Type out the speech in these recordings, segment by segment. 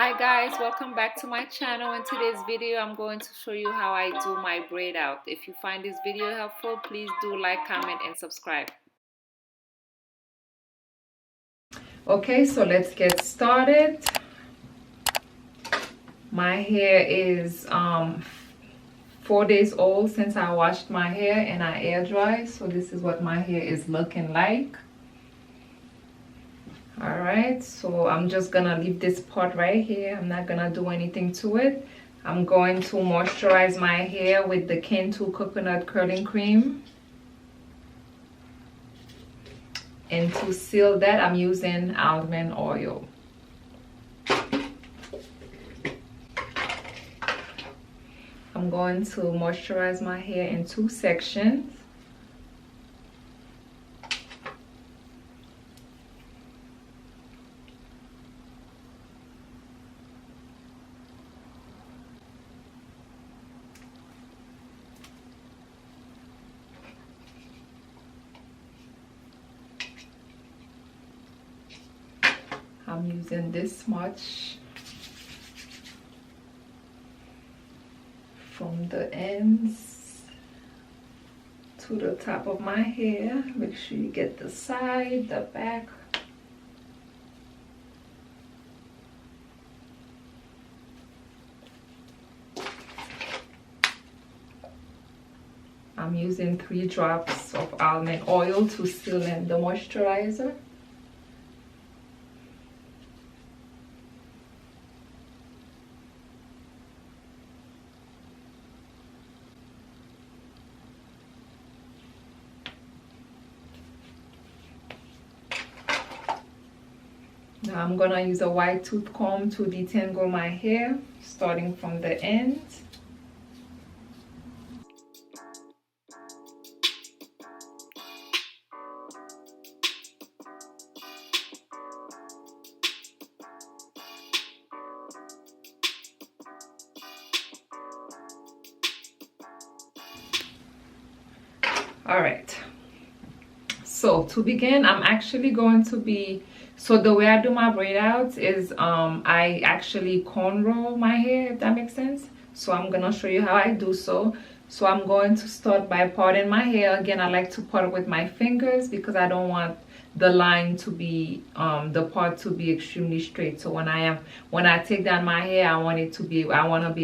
Hi guys, welcome back to my channel. In today's video I'm going to show you how I do my braid out. If you find this video helpful, please do like, comment and subscribe. Okay, so let's get started. My hair is 4 days old since I washed my hair and I air dry, so this is what my hair is looking like. All right, so I'm just gonna leave this part right here. I'm not gonna do anything to it. I'm going to moisturize my hair with the Cantu coconut curling cream, and to seal that I'm using almond oil. I'm going to moisturize my hair in 2 sections. I'm using this much from the ends to the top of my hair. Make sure you get the side, the back. I'm using 3 drops of almond oil to seal in the moisturizer. Now I'm gonna use a wide tooth comb to detangle my hair, starting from the end. All right, so to begin, I'm actually going to be, so the way I do my braid outs is I actually cornrow my hair, if that makes sense. So I'm gonna show you how I do so. So I'm going to start by parting my hair. Again, I like to part with my fingers because I don't want the line to be the part to be extremely straight. So when I take down my hair, I want to be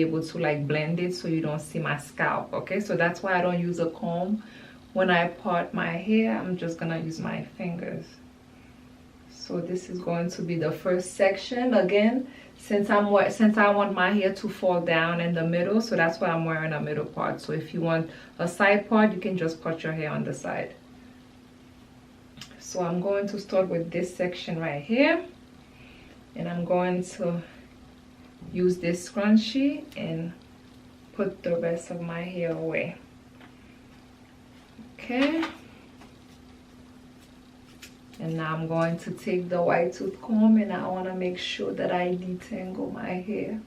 able to like blend it so you don't see my scalp. Okay, so that's why I don't use a comb. When I part my hair, I'm just gonna use my fingers. So this is going to be the first section. Again, since I want my hair to fall down in the middle, so that's why I'm wearing a middle part. So if you want a side part, you can just part your hair on the side. So I'm going to start with this section right here, and I'm going to use this scrunchie and put the rest of my hair away. Okay, and now I'm going to take the wide tooth comb and I want to make sure that I detangle my hair.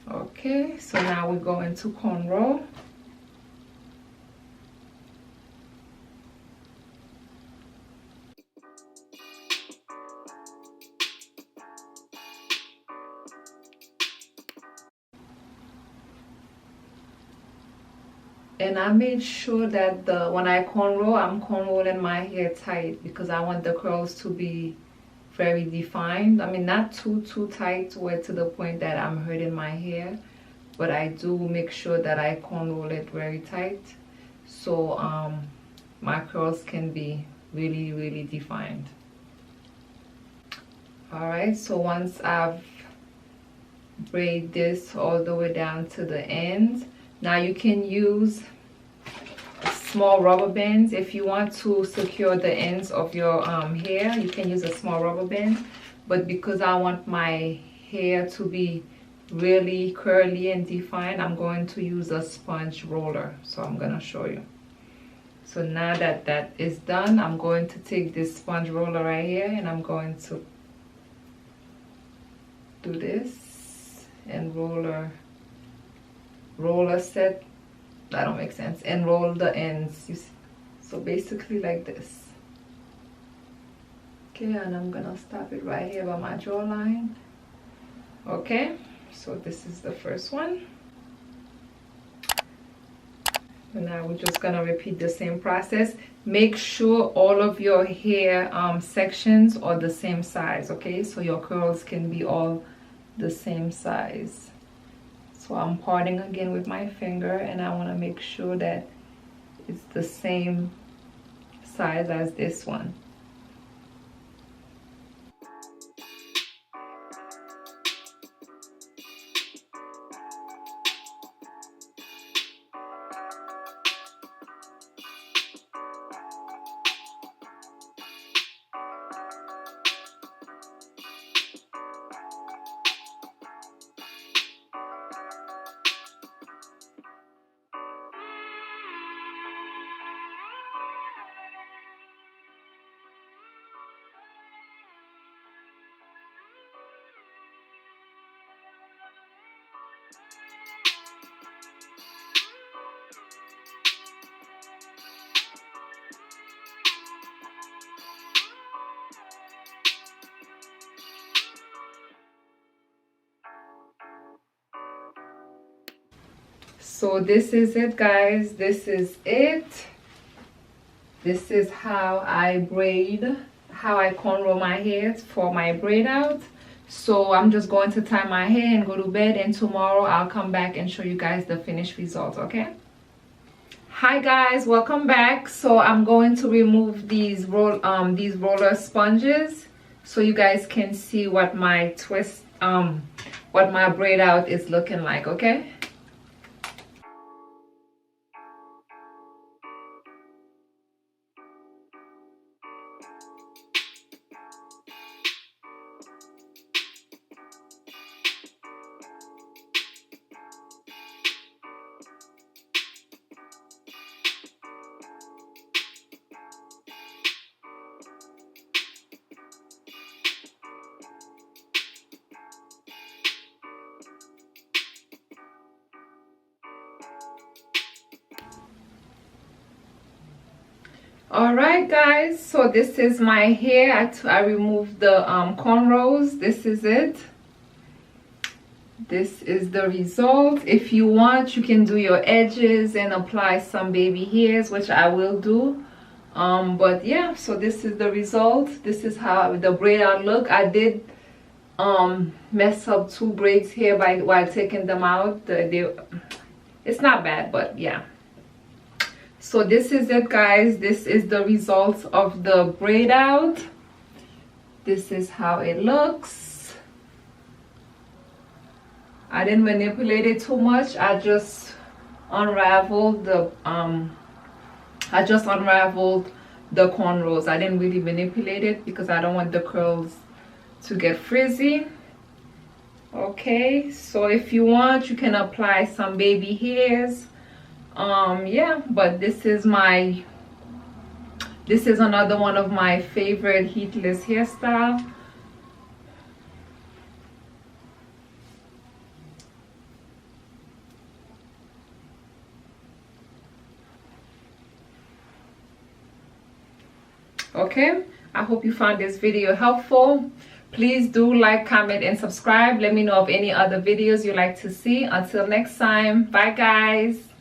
Okay, so now we're going to cornrow. And I made sure that when I cornrow, I'm cornrolling my hair tight because I want the curls to be very defined. I mean, not too tight to the point that I'm hurting my hair, but I do make sure that I cornroll it very tight so my curls can be really defined. All right, so once I've braid this all the way down to the end, now you can use small rubber bands if you want to secure the ends of your hair. You can use a small rubber band, but because I want my hair to be really curly and defined, I'm going to use a sponge roller. So I'm gonna show you. So now that that is done, I'm going to take this sponge roller right here and I'm going to do this and roller set, that don't make sense, and roll the ends, you see. So basically like this. Okay, and I'm gonna stop it right here by my jawline. Okay, so this is the first one. And now we're just gonna repeat the same process. Make sure all of your hair sections are the same size, okay? So your curls can be all the same size. So I'm parting again with my finger, and I wanna make sure that it's the same size as this one. So this is it, guys. This is it. This is how I braid, how I cornrow my hair for my braid out. So I'm just going to tie my hair and go to bed, and tomorrow I'll come back and show you guys the finished result, okay? Hi guys, welcome back. So I'm going to remove these roller sponges so you guys can see what my twist what my braid out is looking like, okay? Alright guys, so this is my hair. I removed the cornrows. This is it. This is the result. If you want, you can do your edges and apply some baby hairs, which I will do. But yeah, so this is the result. This is how the braid out look. I did mess up 2 braids here while taking them out. It's not bad, but yeah. So this is it, guys. This is the result of the braid out. This is how it looks. I didn't manipulate it too much. I just unraveled the cornrows. I didn't really manipulate it because I don't want the curls to get frizzy. Okay, so if you want, you can apply some baby hairs. Yeah, but this is another one of my favorite heatless hairstyle. Okay, I hope you found this video helpful. Please do like, comment, and subscribe. Let me know of any other videos you'd like to see. Until next time, bye guys.